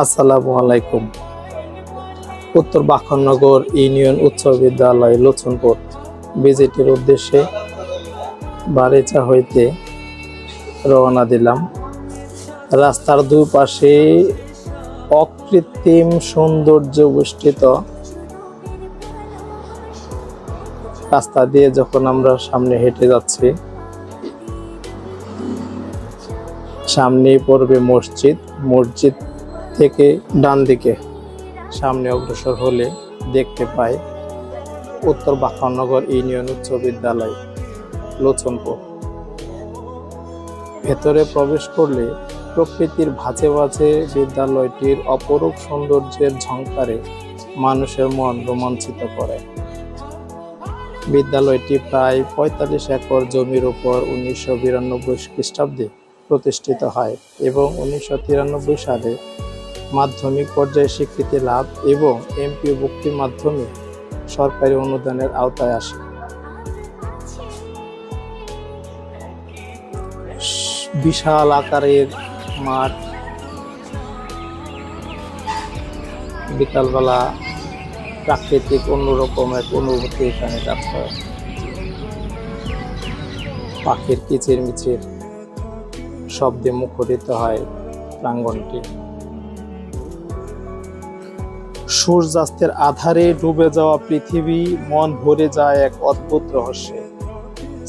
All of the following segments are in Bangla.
আসসালামু আলাইকুম। উত্তর বাখননগর ইউনিয়ন উচ্চ বিদ্যালয় লোচনপুর ভিজিটের উদ্দেশ্যে বারিচা হইতে রওনা দিলাম। রাস্তার দুই পাশে অকৃত্রিম সৌন্দর্য বেষ্টিত রাস্তা দিয়ে যখন আমরা সামনে হেঁটে যাচ্ছি, সামনেই পড়বে মসজিদ। মসজিদ থেকে ডান দিকে সামনে অগ্রসর হলে দেখতে পাই উত্তর বাখননগর ইউনিয়ন উচ্চ বিদ্যালয় লোচনপুর। ভেতরে প্রবেশ করলে প্রকৃতির ভাঁজে ভাঁজে বিদ্যালয়টির অপরূপ সৌন্দর্যের ঝংকারে মানুষের মন রোমাঞ্চিত করে। বিদ্যালয়টি প্রায় ৪৫ একর জমির উপর ১৯৯২ খ্রিস্টাব্দে প্রতিষ্ঠিত হয় এবং ১৯৯৩ সালে মাধ্যমিক পর্যায়ে স্বীকৃতি লাভ এবং এমপিওভুক্তির মাধ্যমে সরকারি অনুদানের আওতায় আসে। বিশাল আকারের মাঠ, বিকালবেলা প্রাকৃতিক অন্যরকম এক অনুভূতি এখানে কাজ করে। পাখির কিচিরমিচির শব্দে মুখরিত হয় প্রাঙ্গণটি। সূর্যাস্তের আধারে ডুবে যাওয়া পৃথিবী মন ভরে যায় এক অদ্ভুত রহস্যে।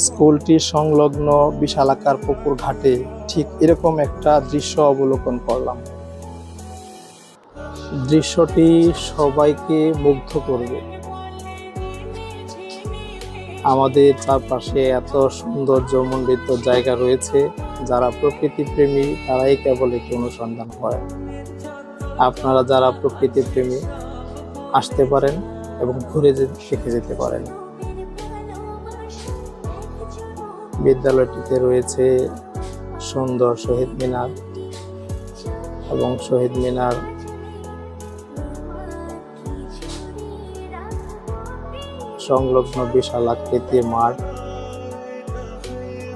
স্কুলটির সংলগ্ন বিশালাকার পুকুর ঘাটে ঠিক এরকম একটা দৃশ্য অবলোকন করলাম। দৃশ্যটি সবাইকে মুগ্ধ করবে। আমাদের চারপাশে এত সৌন্দর্যমণ্ডিত জায়গা রয়েছে, যারা প্রকৃতি প্রেমী তারাই কেবল এটি অনুসন্ধান করে। আপনারা যারা প্রকৃতি প্রেমী আসতে পারেন এবং ঘুরে দেখে যেতে পারেন। বিদ্যালয়টিতে রয়েছে সুন্দর শহীদ মিনার এবং শহীদ মিনার সংলগ্ন বিশাল আকৃতির মাঠ।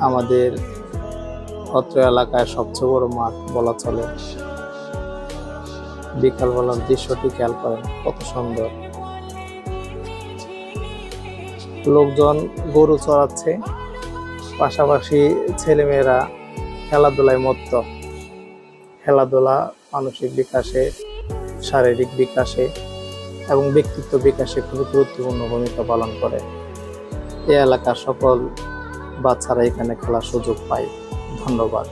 আমাদের অত্র এলাকায় সবচেয়ে বড় মাঠ বলা চলে। বিকালবেলার দৃশ্যটি খেয়াল করেন, কত সুন্দর। লোকজন গরু চড়াচ্ছে, পাশাপাশি ছেলেমেয়েরা খেলাধুলায় মত্ত। খেলাধুলা মানসিক বিকাশে, শারীরিক বিকাশে এবং ব্যক্তিত্ব বিকাশে খুবই গুরুত্বপূর্ণ ভূমিকা পালন করে। এই এলাকার সকল বাচ্চারা এখানে খেলার সুযোগ পায়। ধন্যবাদ।